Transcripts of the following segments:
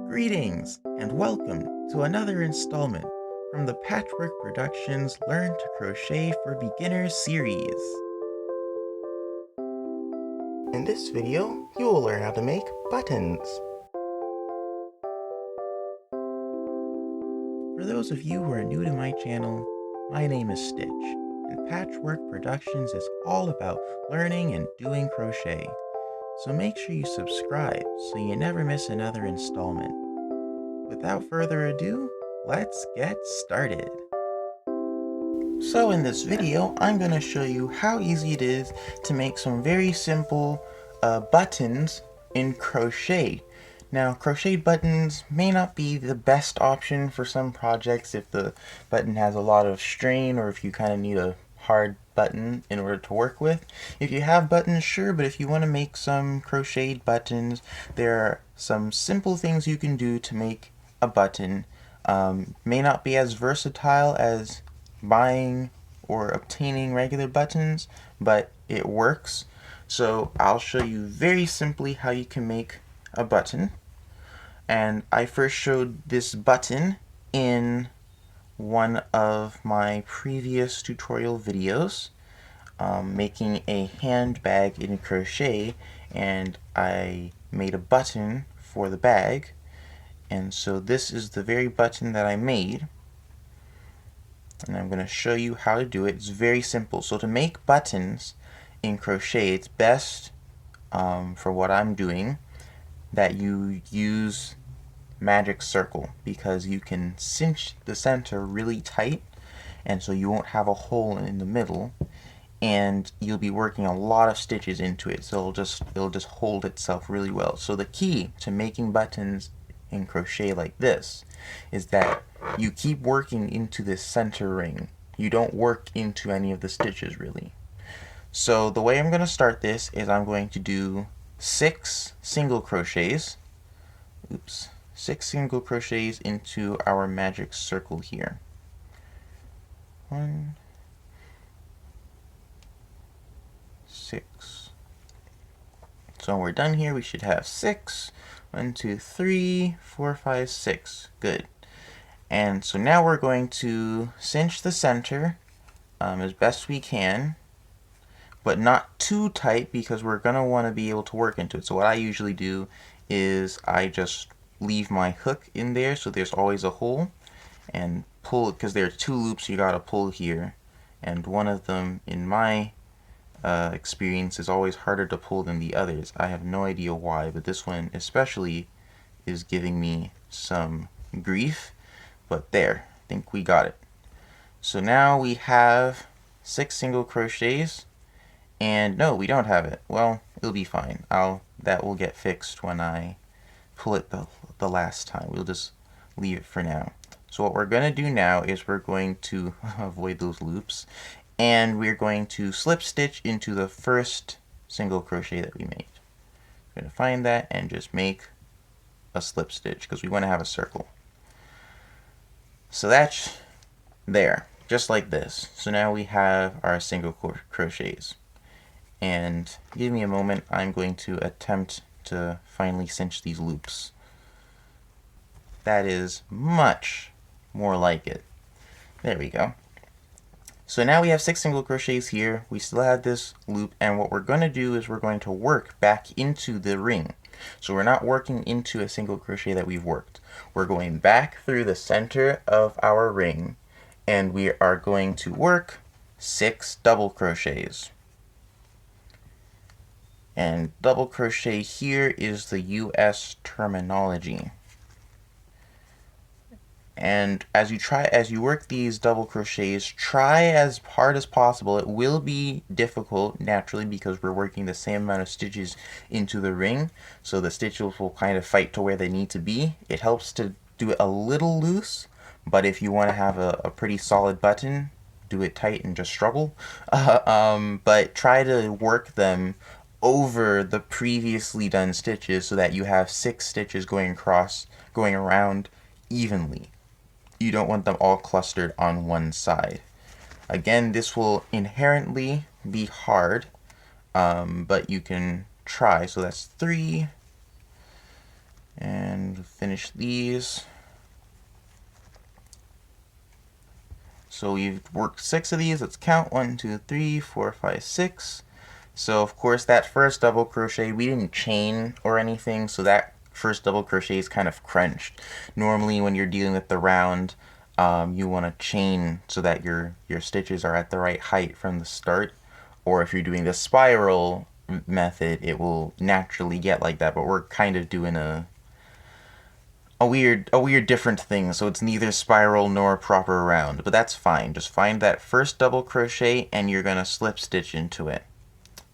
Greetings and welcome to another installment from the Patchwork Productionz Learn to Crochet for Beginners series. In this video, you will learn how to make buttons. For those of you who are new to my channel, my name is Stitch, and Patchwork Productionz is all about learning and doing crochet. So make sure you subscribe so you never miss another installment. Without further ado, let's get started. So in this video, I'm going to show you how easy it is to make some very simple buttons in crochet. Now, crochet buttons may not be the best option for some projects if the button has a lot of strain or if you kind of need a hard button in order to work with. If you have buttons, sure, but if you want to make some crocheted buttons, there are some simple things you can do to make a button. May not be as versatile as buying or obtaining regular buttons, but it works. So I'll show you very simply how you can make a button. And I first showed this button in one of my previous tutorial videos, making a handbag in crochet, and I made a button for the bag. And so this is the very button that I made, and I'm going to show you how to do it. It's very simple. So to make buttons in crochet, it's best, for what I'm doing, that you use magic circle, because you can cinch the center really tight, and so you won't have a hole in the middle, and you'll be working a lot of stitches into it, so it'll just hold itself really well. So the key to making buttons in crochet like this is that you keep working into this center ring. You don't work into any of the stitches really. So the way I'm going to start this is I'm going to do 6 single crochets. 6 single crochets into our magic circle here. 1, 6. So when we're done here, we should have 6. 1, 2, 3, 4, 5, 6. Good. And so now we're going to cinch the center as best we can, but not too tight, because we're going to want to be able to work into it. So what I usually do is I just leave my hook in there so there's always a hole, and pull it, because there are 2 loops you got to pull here, and one of them, in my experience, is always harder to pull than the others. I have no idea why, but this one especially is giving me some grief. But there, I think we got it. So now we have 6 single crochets, and no, we don't have it. Well, it'll be fine. That will get fixed when I pull it the last time. We'll just leave it for now. So what we're going to do now is we're going to avoid those loops, and we're going to slip stitch into the first single crochet that we made. We're going to find that and just make a slip stitch, because we want to have a circle. So that's there, just like this. So now we have our single crochets. And give me a moment, I'm going to attempt to finally cinch these loops. That is much more like it. There we go. So now we have 6 single crochets here. We still have this loop, and what we're going to do is we're going to work back into the ring. So we're not working into a single crochet that we've worked. We're going back through the center of our ring, and we are going to work 6 double crochets. And double crochet here is the US terminology. And as you work these double crochets, try as hard as possible. It will be difficult naturally, because we're working the same amount of stitches into the ring, so the stitches will kind of fight to where they need to be. It helps to do it a little loose, but if you want to have a pretty solid button, do it tight and just struggle. But try to work them over the previously done stitches so that you have 6 stitches going around evenly. You don't want them all clustered on one side. Again, this will inherently be hard, but you can try. So that's 3, and going to finish these. So we've worked 6 of these. Let's count. 1, 2, 3, 4, 5, 6. So of course that first double crochet, we didn't chain or anything, so that first double crochet is kind of crunched. Normally when you're dealing with the round, you want to chain so that your stitches are at the right height from the start. Or if you're doing the spiral method, it will naturally get like that, but we're kind of doing a weird different thing, so it's neither spiral nor proper round, but that's fine. Just find that first double crochet and you're gonna slip stitch into it.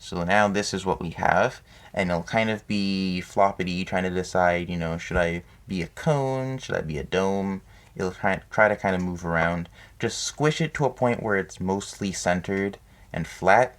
So now this is what we have, and it'll kind of be floppity, trying to decide, should I be a cone, should I be a dome? It'll try to kind of move around. Just squish it to a point where it's mostly centered and flat.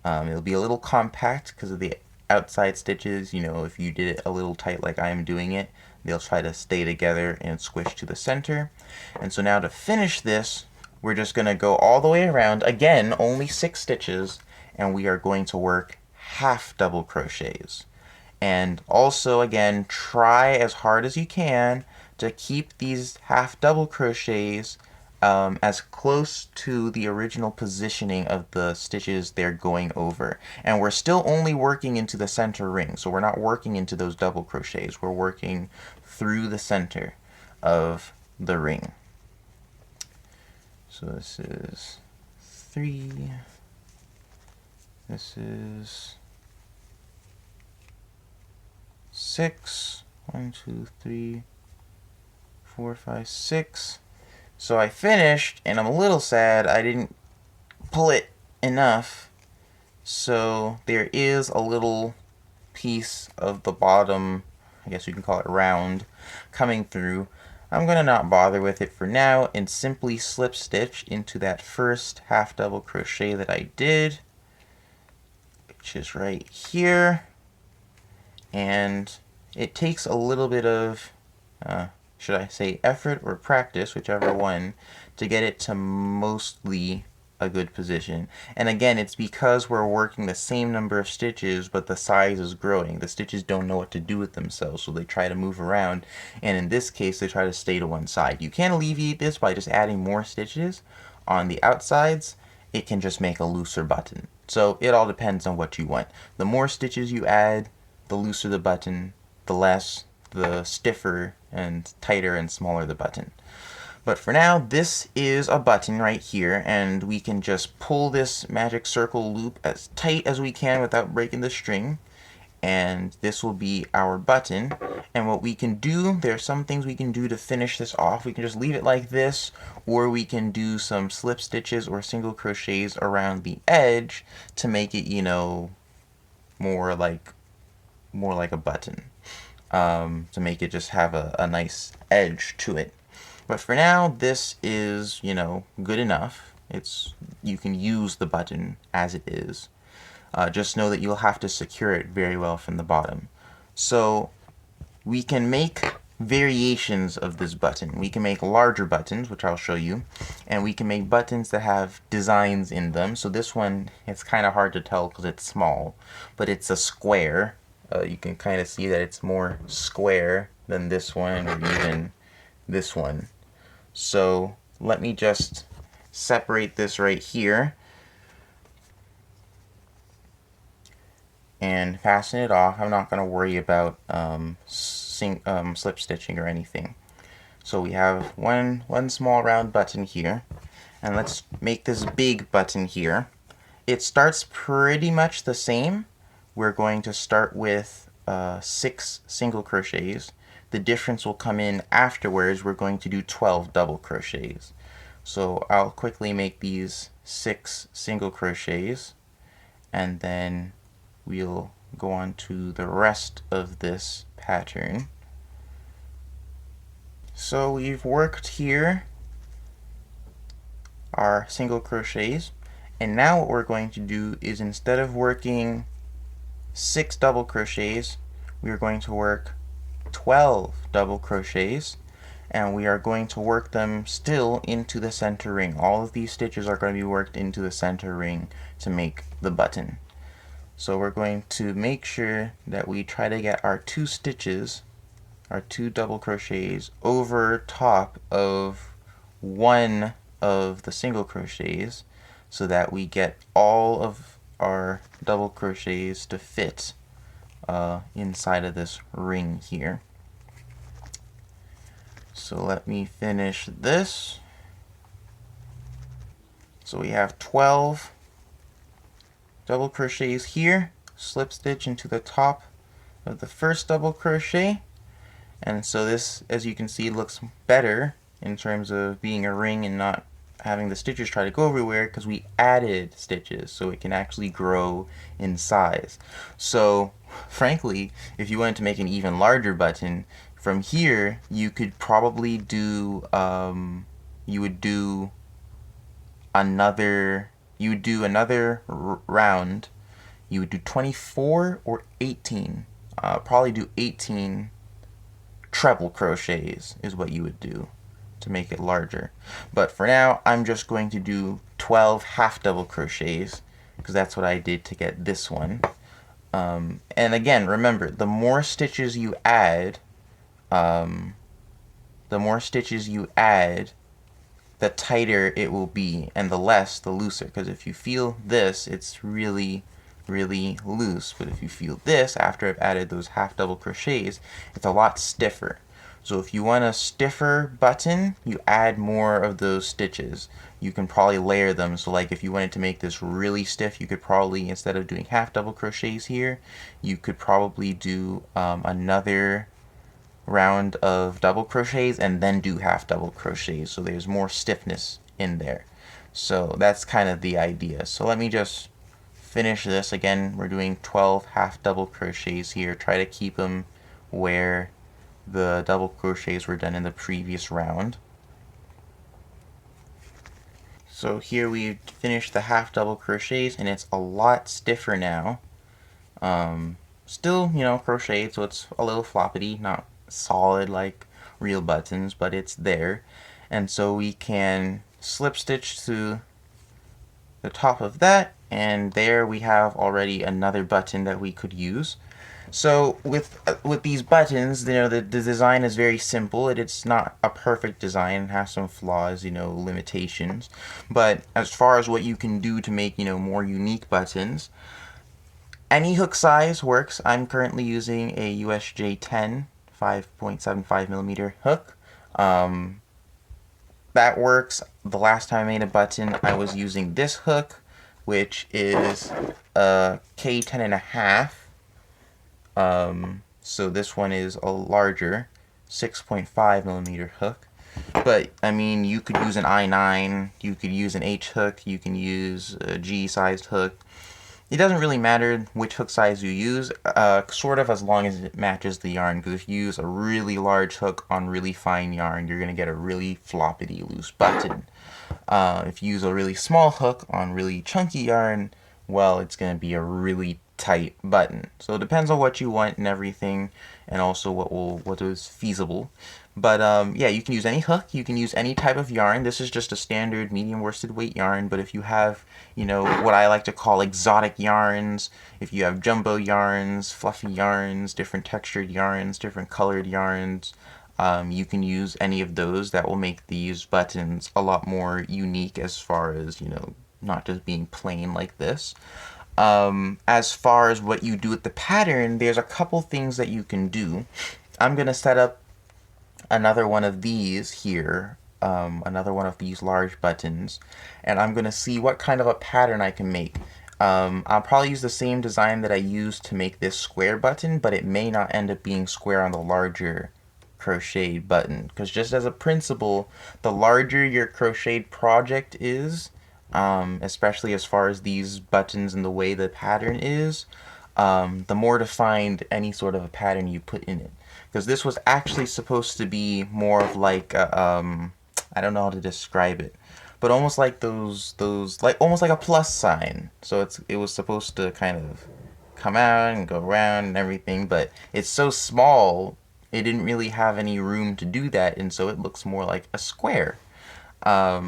It'll be a little compact because of the outside stitches. If you did it a little tight like I am doing it, they'll try to stay together and squish to the center. And so now to finish this, we're just going to go all the way around. Again, only 6 stitches, and we are going to work half double crochets. And also, again, try as hard as you can to keep these half double crochets as close to the original positioning of the stitches they're going over. And we're still only working into the center ring, so we're not working into those double crochets. We're working through the center of the ring. So this is 3. This is 6. 1, 2, 3, 4, 5, 6. So I finished, and I'm a little sad I didn't pull it enough. So there is a little piece of the bottom, I guess you can call it round, coming through. I'm going to not bother with it for now and simply slip stitch into that first half double crochet that I did, which is right here. And it takes a little bit of, should I say effort or practice, whichever one, to get it to mostly a good position. And again, it's because we're working the same number of stitches, but the size is growing. The stitches don't know what to do with themselves, so they try to move around, and in this case they try to stay to one side. You can alleviate this by just adding more stitches on the outsides. It can just make a looser button. So it all depends on what you want. The more stitches you add, the looser the button, the stiffer and tighter and smaller the button. But for now, this is a button right here, and we can just pull this magic circle loop as tight as we can without breaking the string, and this will be our button. And what we can do, there are some things we can do to finish this off. We can just leave it like this, or we can do some slip stitches or single crochets around the edge to make it, more like a button, to make it just have a nice edge to it. But for now, this is, good enough. You can use the button as it is. Just know that you'll have to secure it very well from the bottom. So we can make variations of this button. We can make larger buttons, which I'll show you, and we can make buttons that have designs in them. So this one, it's kind of hard to tell because it's small, but it's a square. You can kind of see that it's more square than this one or even this one. So let me just separate this right here and fasten it off. I'm not going to worry about slip stitching or anything. So we have one small round button here, and let's make this big button here. It starts pretty much the same. We're going to start with 6 single crochets. The difference will come in afterwards. We're going to do 12 double crochets. So I'll quickly make these 6 single crochets, and then we'll go on to the rest of this pattern. So we've worked here our single crochets, and now what we're going to do is, instead of working 6 double crochets, we are going to work 12 double crochets, and we are going to work them still into the center ring. All of these stitches are going to be worked into the center ring to make the button. So we're going to make sure that we try to get our 2 stitches our 2 double crochets over top of one of the single crochets so that we get all of our double crochets to fit inside of this ring here. So let me finish this. So we have 12 double crochets here, slip stitch into the top of the first double crochet, and so this, as you can see, looks better in terms of being a ring and not having the stitches try to go everywhere, because we added stitches so it can actually grow in size. So frankly, if you wanted to make an even larger button, from here you could probably do you would do another round. You would do 24 or 18. Probably do 18 treble crochets is what you would do to make it larger. But for now, I'm just going to do 12 half double crochets because that's what I did to get this one. And again, remember, the more stitches you add, the tighter it will be, and the less, the looser. Because if you feel this, it's really loose. But if you feel this, after I've added those half double crochets, it's a lot stiffer. So if you want a stiffer button, you add more of those stitches. You can probably layer them. So like if you wanted to make this really stiff, you could probably, instead of doing half double crochets here, you could probably do another round of double crochets and then do half double crochets, so there's more stiffness in there. So that's kind of the idea. So let me just finish this. Again, we're doing 12 half double crochets here. Try to keep them where the double crochets were done in the previous round. So here we've finished the half double crochets and it's a lot stiffer now. Still, crocheted, so it's a little floppity, not solid like real buttons, but it's there. And so we can slip stitch to the top of that, and there we have already another button that we could use. So with these buttons, the design is very simple. It's not a perfect design. It has some flaws, limitations. But as far as what you can do to make, more unique buttons, any hook size works. I'm currently using a USJ 10 5.75 millimeter hook. That works. The last time I made a button, I was using this hook, which is a K10 and a half. So this one is a larger 6.5 millimeter hook. But I mean, you could use an I9, you could use an H hook, you can use a G-sized hook. It doesn't really matter which hook size you use, sort of, as long as it matches the yarn, because if you use a really large hook on really fine yarn, you're going to get a really floppity loose button. If you use a really small hook on really chunky yarn, well, it's going to be a really tight button. So it depends on what you want and everything, and also what is feasible. But yeah, you can use any hook, you can use any type of yarn. This is just a standard medium worsted weight yarn, but if you have, what I like to call exotic yarns, if you have jumbo yarns, fluffy yarns, different textured yarns, different colored yarns, you can use any of those. That will make these buttons a lot more unique as far as, not just being plain like this. As far as what you do with the pattern, there's a couple things that you can do. I'm going to set up another one of these here, another one of these large buttons, and I'm going to see what kind of a pattern I can make. I'll probably use the same design that I used to make this square button, but it may not end up being square on the larger crocheted button, because just as a principle, the larger your crocheted project is, especially as far as these buttons and the way the pattern is, the more defined any sort of a pattern you put in it. Because this was actually supposed to be more of like a, I don't know how to describe it, but almost like almost like a plus sign. So it was supposed to kind of come out and go around and everything, but it's so small, it didn't really have any room to do that, and so it looks more like a square. Or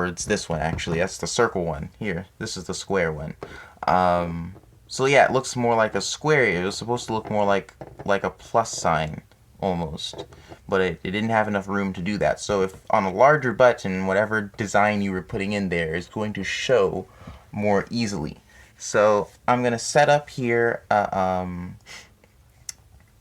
it's this one actually, that's the circle one. Here, this is the square one. So yeah, it looks more like a square. It was supposed to look more like a plus sign. almost, but it didn't have enough room to do that. So if on a larger button, whatever design you were putting in there is going to show more easily. So I'm going to set up here a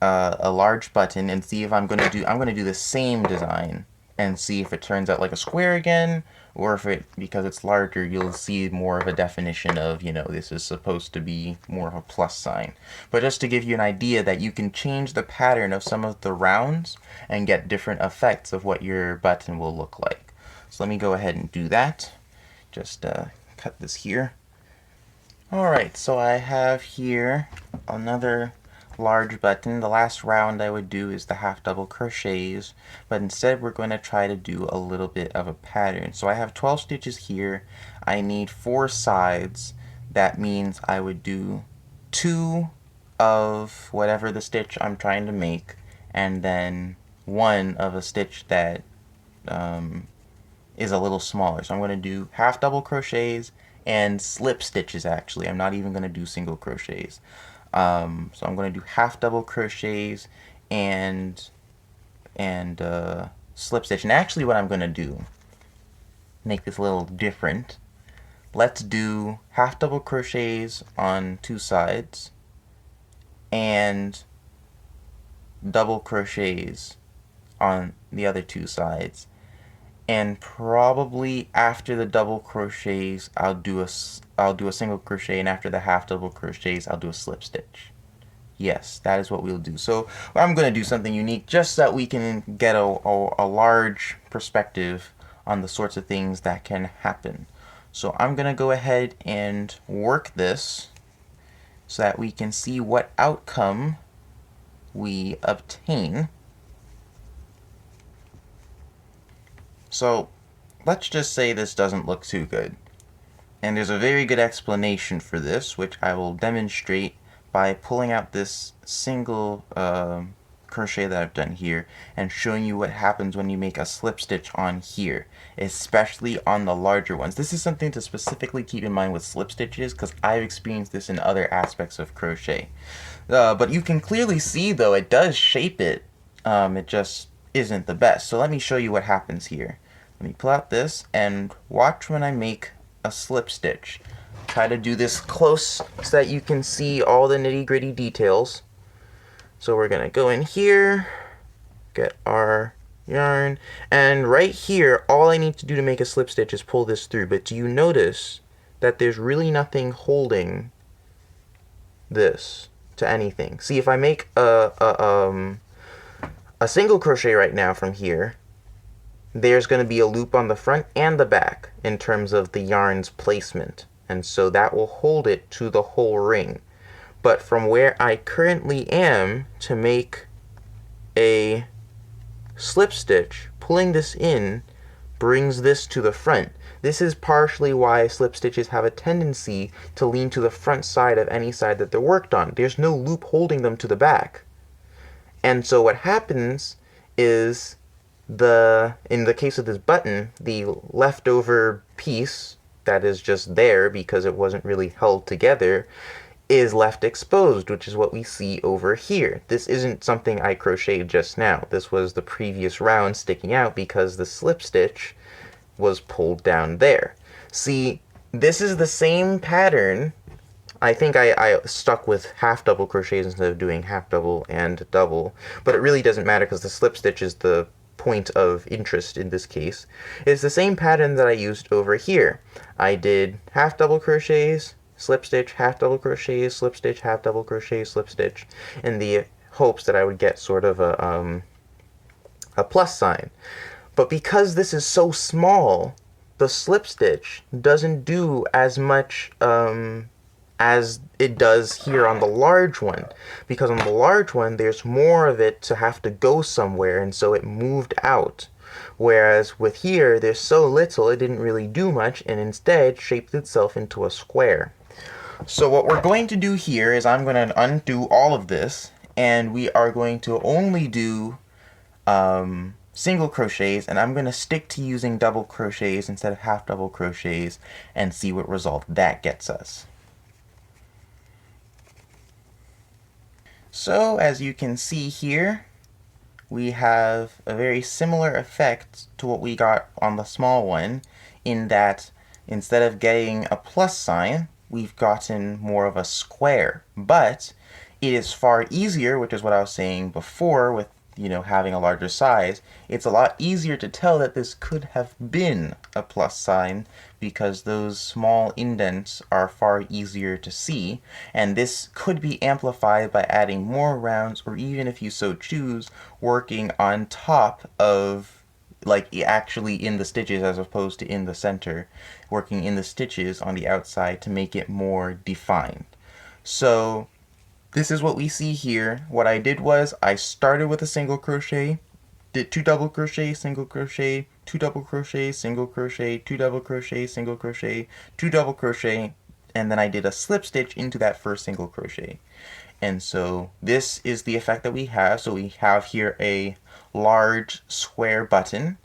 large button and see if I'm going to do the same design and see if it turns out like a square again, or if it, because it's larger, you'll see more of a definition of, you know, this is supposed to be more of a plus sign. But just to give you an idea that you can change the pattern of some of the rounds and get different effects of what your button will look like. So let me go ahead and do that. Just cut this here. Alright, so I have here another large button. The last round I would do is the half double crochets, but instead we're going to try to do a little bit of a pattern. So I have 12 stitches here. I need 4 sides. That means I would do 2 of whatever the stitch I'm trying to make, and then 1 of a stitch that is a little smaller. So I'm going to do half double crochets and slip stitches. Actually, I'm not even going to do single crochets. So I'm going to do half double crochets and slip stitch. And actually what I'm going to do, make this a little different, let's do half double crochets on 2 sides and double crochets on the other 2 sides. And probably after the double crochets, I'll do a single crochet, and after the half double crochets, I'll do a slip stitch. Yes, that is what we'll do. So I'm going to do something unique just so that we can get a large perspective on the sorts of things that can happen. So I'm going to go ahead and work this so that we can see what outcome we obtain. So let's just say this doesn't look too good. And there's a very good explanation for this, which I will demonstrate by pulling out this single crochet that I've done here and showing you what happens when you make a slip stitch on here, especially on the larger ones. This is something to specifically keep in mind with slip stitches because I've experienced this in other aspects of crochet. But you can clearly see, though, it does shape it. It just isn't the best. So let me show you what happens here. Let me pull out this and watch when I make a slip stitch. Try to do this close so that you can see all the nitty-gritty details. So we're gonna go in here, get our yarn, and right here all I need to do to make a slip stitch is pull this through. But do you notice that there's really nothing holding this to anything? See, if I make a single crochet right now from here, there's going to be a loop on the front and the back in terms of the yarn's placement, and so that will hold it to the whole ring. But from where I currently am to make a slip stitch, pulling this in brings this to the front. This is partially why slip stitches have a tendency to lean to the front side of any side that they're worked on. There's no loop holding them to the back. And so what happens is, in the case of this button, the leftover piece that is just there because it wasn't really held together is left exposed, which is what we see over here. This isn't something I crocheted just now. This was the previous round sticking out because the slip stitch was pulled down there. See, this is the same pattern. I think I stuck with half double crochets instead of doing half double and double, but it really doesn't matter because the slip stitch is the point of interest in this case. It's the same pattern that I used over here. I did half double crochets, slip stitch, half double crochets, slip stitch, half double crochet, slip stitch, in the hopes that I would get sort of a plus sign. But because this is so small, the slip stitch doesn't do as much as it does here on the large one, because on the large one there's more of it to have to go somewhere, and so it moved out. Whereas with here there's so little it didn't really do much and instead shaped itself into a square. So what we're going to do here is I'm going to undo all of this, and we are going to only do single crochets, and I'm going to stick to using double crochets instead of half double crochets and see what result that gets us. So as you can see here, we have a very similar effect to what we got on the small one, in that instead of getting a plus sign, we've gotten more of a square. But it is far easier, which is what I was saying before with, having a larger size. It's a lot easier to tell that this could have been a plus sign because those small indents are far easier to see, and this could be amplified by adding more rounds, or even if you so choose, working on top of, like, actually in the stitches as opposed to in the center, working in the stitches on the outside to make it more defined. So this is what we see here. What I did was I started with a single crochet, did 2 double crochet, single crochet, 2 double crochet, single crochet, 2 double crochet, single crochet, 2 double crochet, and then I did a slip stitch into that first single crochet. And so this is the effect that we have. So we have here a large square button,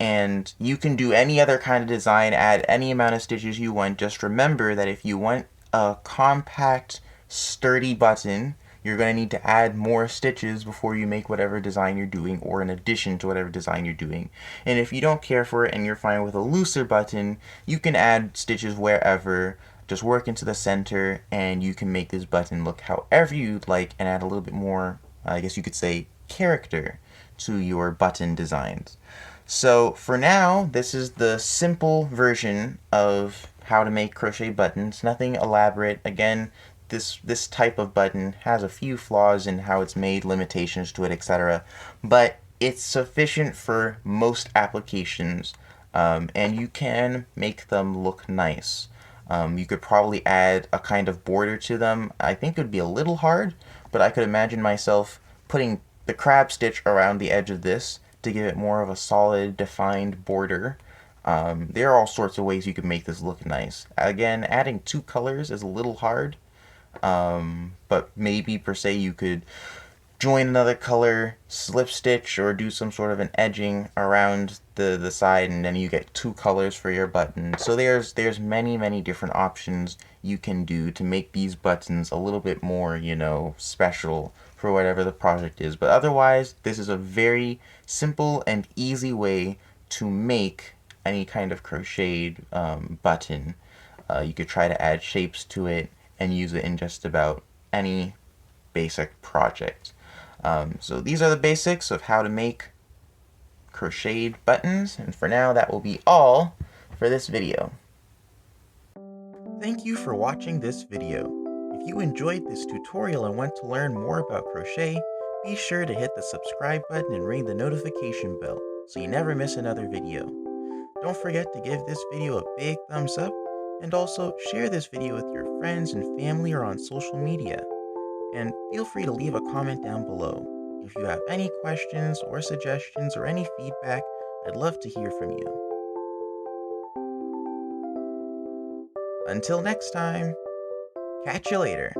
and you can do any other kind of design, add any amount of stitches you want. Just remember that if you want a compact, sturdy button, you're going to need to add more stitches before you make whatever design you're doing, or in addition to whatever design you're doing. And if you don't care for it and you're fine with a looser button, you can add stitches wherever. Just work into the center and you can make this button look however you'd like and add a little bit more, I guess you could say, character to your button designs. So for now, this is the simple version of how to make crochet buttons. Nothing elaborate. Again, this type of button has a few flaws in how it's made, limitations to it, etc. But it's sufficient for most applications, and you can make them look nice. You could probably add a kind of border to them. I think it would be a little hard, but I could imagine myself putting the crab stitch around the edge of this to give it more of a solid, defined border. There are all sorts of ways you can make this look nice. Again, adding 2 colors is a little hard, but maybe per se you could join another color, slip stitch, or do some sort of an edging around the side, and then you get 2 colors for your button. So there's many different options you can do to make these buttons a little bit more, special for whatever the project is. But otherwise, this is a very simple and easy way to make any kind of crocheted button. You could try to add shapes to it and use it in just about any basic project. So these are the basics of how to make crocheted buttons, and for now that will be all for this video. Thank you for watching this video. If you enjoyed this tutorial and want to learn more about crochet, be sure to hit the subscribe button and ring the notification bell so you never miss another video. Don't forget to give this video a big thumbs up, and also share this video with your friends and family or on social media. And feel free to leave a comment down below. If you have any questions or suggestions or any feedback, I'd love to hear from you. Until next time, catch you later.